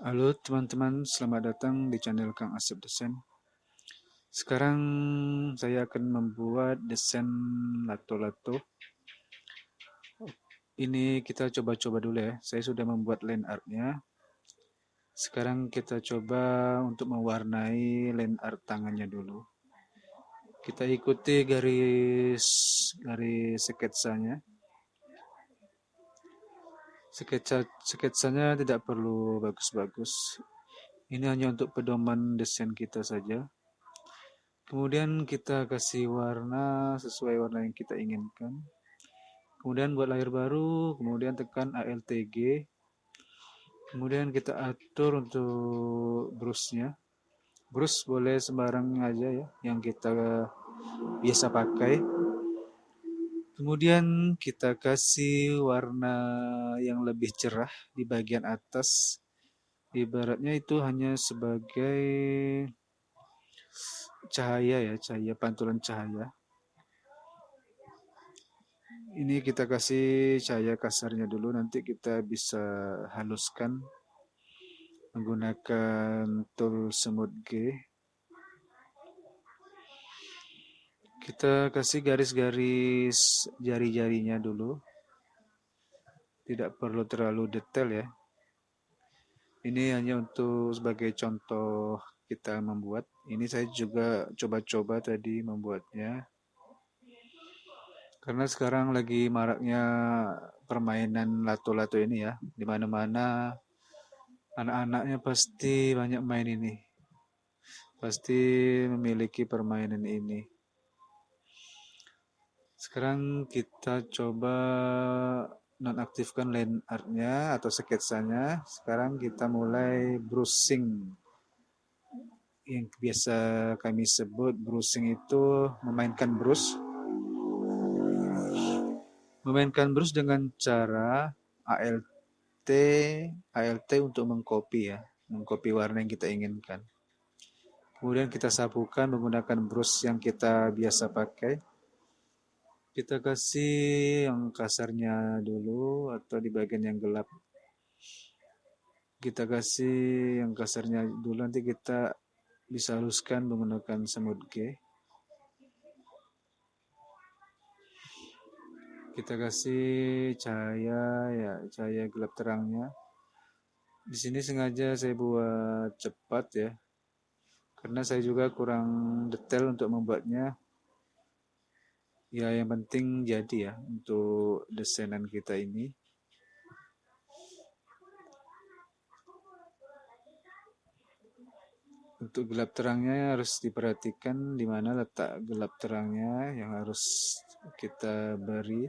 Halo teman-teman, selamat datang di channel Kang Asep Desain. Sekarang saya akan membuat desain lato-lato. Ini kita coba-coba dulu ya. Saya sudah membuat line artnya. Sekarang kita coba untuk mewarnai line art tangannya dulu. Kita ikuti garis garis sketsanya. Sketsanya tidak perlu bagus-bagus. Ini hanya untuk pedoman desain kita saja. Kemudian kita kasih warna sesuai warna yang kita inginkan. Kemudian buat layar baru, kemudian tekan ALTG. Kemudian kita atur untuk brush-nya. Brush boleh sembarang aja ya, yang kita biasa pakai. Kemudian kita kasih warna yang lebih cerah di bagian atas. Ibaratnya itu hanya sebagai cahaya ya, cahaya pantulan cahaya. Ini kita kasih cahaya kasarnya dulu, nanti kita bisa haluskan menggunakan tool Smooth G. Kita kasih garis-garis jari-jarinya dulu. Tidak perlu terlalu detail ya. Ini hanya untuk sebagai contoh kita membuat. Ini saya juga coba-coba tadi membuatnya. Karena sekarang lagi maraknya permainan lato-lato ini ya. Di mana-mana anak-anaknya pasti banyak main ini. Pasti memiliki permainan ini. Sekarang kita coba nonaktifkan line art-nya atau sketsanya. Sekarang kita mulai brushing. Yang biasa kami sebut brushing itu memainkan brush. Memainkan brush dengan cara ALT, ALT untuk mengcopy ya, mengcopy warna yang kita inginkan. Kemudian kita sapukan menggunakan brush yang kita biasa pakai. Kita kasih yang kasarnya dulu atau di bagian yang gelap. Kita kasih yang kasarnya dulu, nanti kita bisa haluskan menggunakan Smooth G. Kita kasih cahaya ya, cahaya gelap terangnya. Di sini sengaja saya buat cepat ya, karena saya juga kurang detail untuk membuatnya. Ya yang penting jadi ya untuk desainan kita ini. Untuk gelap terangnya harus diperhatikan di mana letak gelap terangnya yang harus kita beri.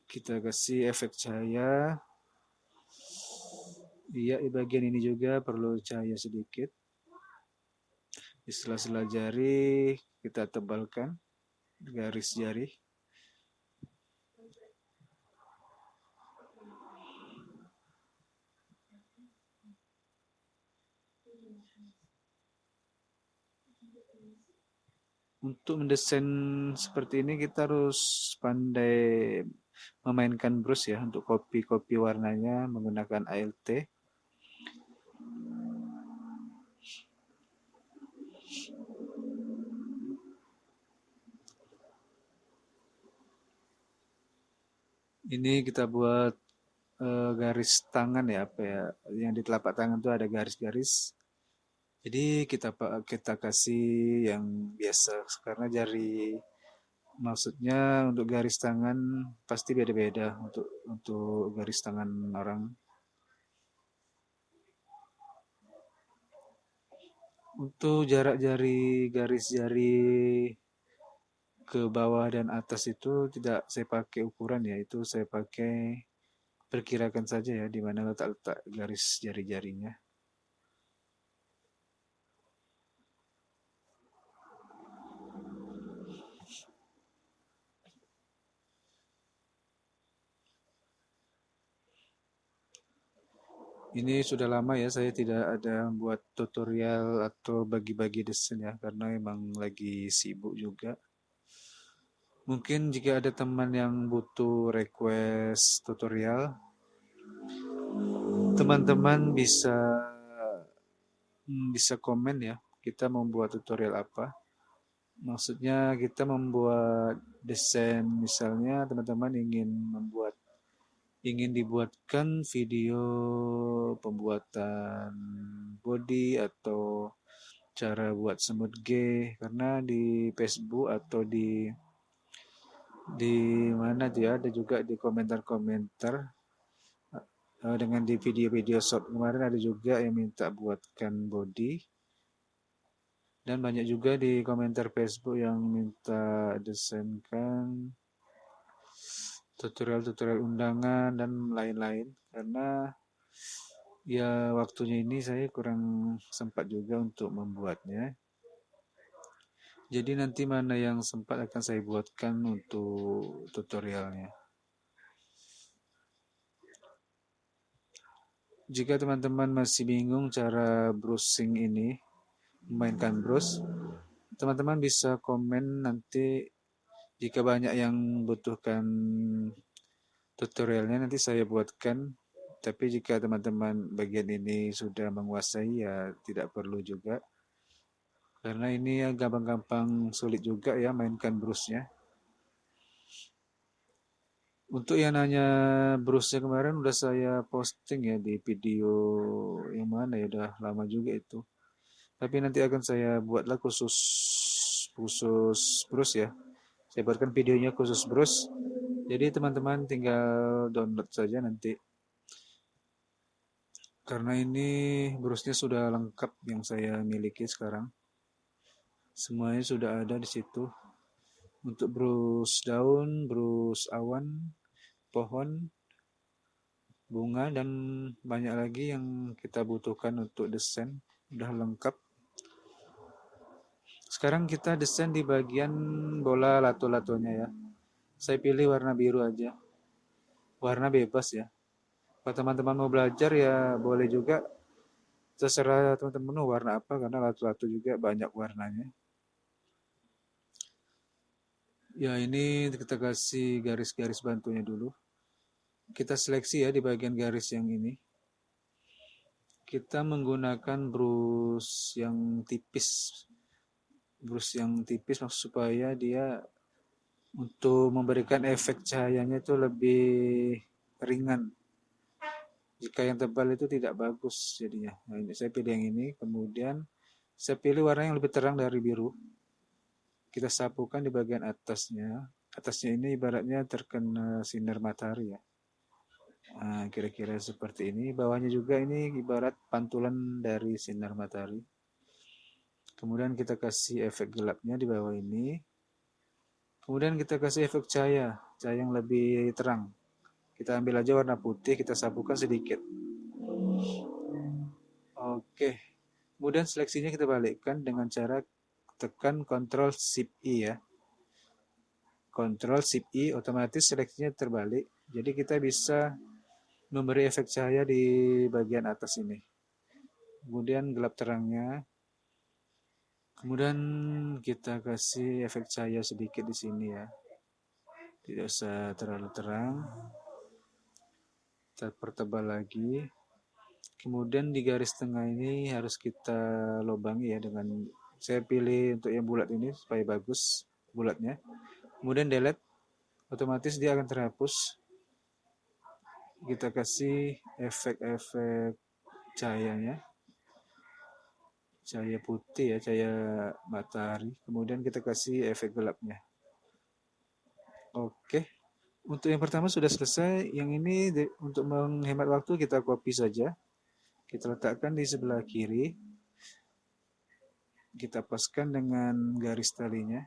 Kita kasih efek cahaya. Iya, di bagian ini juga perlu cahaya sedikit. Di sela-sela jari kita tebalkan garis jari. Untuk mendesain seperti ini kita harus pandai memainkan brush ya untuk copy warnanya menggunakan ALT. Ini kita buat garis tangan ya, apa ya, yang di telapak tangan tuh ada garis-garis. Jadi kita kasih yang biasa karena jari, maksudnya untuk garis tangan pasti beda-beda untuk garis tangan orang. Untuk jarak jari, garis jari ke bawah dan atas itu tidak saya pakai ukuran ya, itu saya pakai perkirakan saja ya di mana letak-letak garis jari-jarinya. Ini sudah lama ya saya tidak ada buat tutorial atau bagi-bagi desain ya, karena emang lagi sibuk juga. Mungkin jika ada teman yang butuh request tutorial, teman-teman bisa komen ya. Kita membuat tutorial apa? Maksudnya kita membuat desain, misalnya teman-teman ingin dibuatkan video pembuatan body atau cara buat semut G, karena di Facebook atau di mana dia ada juga di komentar-komentar, dengan di video-video short kemarin ada juga yang minta buatkan body, dan banyak juga di komentar Facebook yang minta desainkan tutorial-tutorial undangan dan lain-lain, karena ya waktunya ini saya kurang sempat juga untuk membuatnya. Jadi nanti mana yang sempat akan saya buatkan untuk tutorialnya. Jika teman-teman masih bingung cara brushing ini, memainkan brush, teman-teman bisa komen nanti. Jika banyak yang butuhkan tutorialnya nanti saya buatkan. Tapi jika teman-teman bagian ini sudah menguasai ya tidak perlu juga. Karena ini ya gampang-gampang sulit juga ya mainkan brushnya. Untuk yang nanya brushnya kemarin udah saya posting ya di video yang mana ya, udah lama juga itu. Tapi nanti akan saya buatlah khusus khusus brush ya. Saya buatkan videonya khusus brush. Jadi teman-teman tinggal download saja nanti. Karena ini brushnya sudah lengkap yang saya miliki sekarang. Semuanya sudah ada di situ. Untuk brush daun, brush awan, pohon, bunga, dan banyak lagi yang kita butuhkan untuk desain. Udah lengkap. Sekarang kita desain di bagian bola lato-latonya ya. Saya pilih warna biru aja. Warna bebas ya. Kalau teman-teman mau belajar ya boleh juga. Terserah teman-teman mau warna apa, karena lato-lato juga banyak warnanya. Ya ini kita kasih garis-garis bantunya dulu. Kita seleksi ya di bagian garis yang ini. Kita menggunakan brush yang tipis. Brush yang tipis supaya dia untuk memberikan efek cahayanya itu lebih ringan. Jika yang tebal itu tidak bagus jadinya. Nah, ini saya pilih yang ini, kemudian saya pilih warna yang lebih terang dari biru. Kita sapukan di bagian atasnya. Atasnya ini ibaratnya terkena sinar matahari ya. Nah, kira-kira seperti ini. Bawahnya juga ini ibarat pantulan dari sinar matahari. Kemudian kita kasih efek gelapnya di bawah ini. Kemudian kita kasih efek cahaya yang lebih terang. Kita ambil aja warna putih, kita sapukan sedikit. Oke. Kemudian seleksinya kita balikkan dengan cara tekan Ctrl Shift I ya. Ctrl Shift I, otomatis seleksinya terbalik. Jadi kita bisa memberi efek cahaya di bagian atas ini. Kemudian gelap terangnya. Kemudian kita kasih efek cahaya sedikit di sini ya. Tidak usah terlalu terang. Kita pertebal lagi. Kemudian di garis tengah ini harus kita lubangi ya dengan, saya pilih untuk yang bulat ini supaya bagus bulatnya. Kemudian delete, otomatis dia akan terhapus. Kita kasih efek-efek cahayanya, cahaya putih ya, cahaya matahari. Kemudian kita kasih efek gelapnya. Oke, untuk yang pertama sudah selesai. Yang ini untuk menghemat waktu kita copy saja. Kita letakkan di sebelah kiri. Kita paskan dengan garis talinya.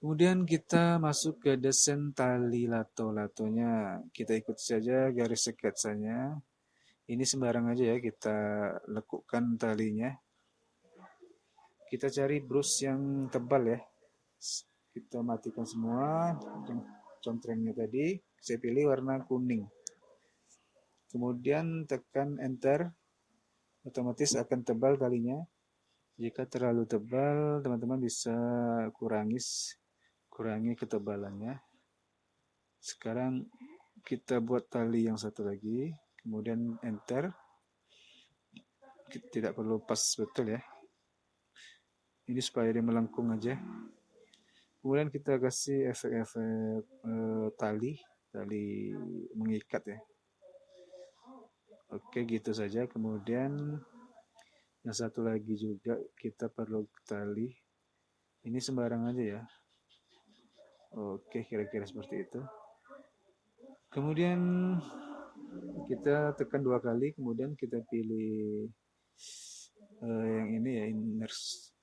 Kemudian kita masuk ke desain tali lato-latonya. Kita ikuti saja garis sketsanya. Ini sembarang aja ya, kita lekukkan talinya. Kita cari brush yang tebal ya. Kita matikan semua. contrengnya tadi, saya pilih warna kuning. Kemudian tekan enter, otomatis akan tebal talinya. Jika terlalu tebal, teman-teman bisa kurangi ketebalannya. Sekarang kita buat tali yang satu lagi, kemudian enter. Tidak perlu pas betul ya. Ini supaya dia melengkung aja. Kemudian kita kasih efek-efek tali mengikat ya. Oke, gitu saja. Kemudian yang satu lagi juga kita perlu tali. Ini sembarang aja ya. Oke, kira-kira seperti itu. Kemudian kita tekan 2 kali, kemudian kita pilih yang ini ya, inners.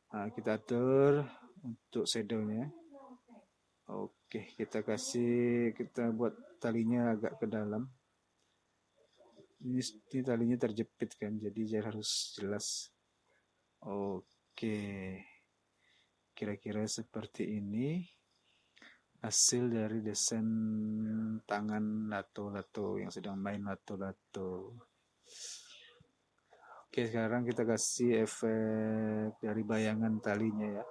Nah, kita atur untuk shadownya. Oke, kita buat talinya agak ke dalam. Ini talinya terjepit kan, jadi harus jelas. Oke, kira-kira seperti ini hasil dari desain tangan lato-lato yang sedang main lato-lato. Oke, sekarang kita kasih efek dari bayangan talinya ya.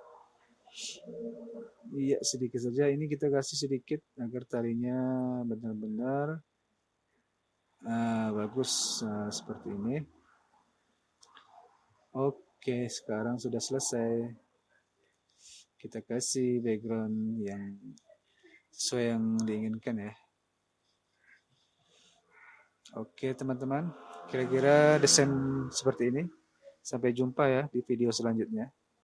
Iya, sedikit saja. Ini kita kasih sedikit agar talinya benar-benar bagus, seperti ini. Oke, sekarang sudah selesai. Kita kasih background yang sesuai yang diinginkan ya. Oke teman-teman, kira-kira desain seperti ini. Sampai jumpa ya di video selanjutnya.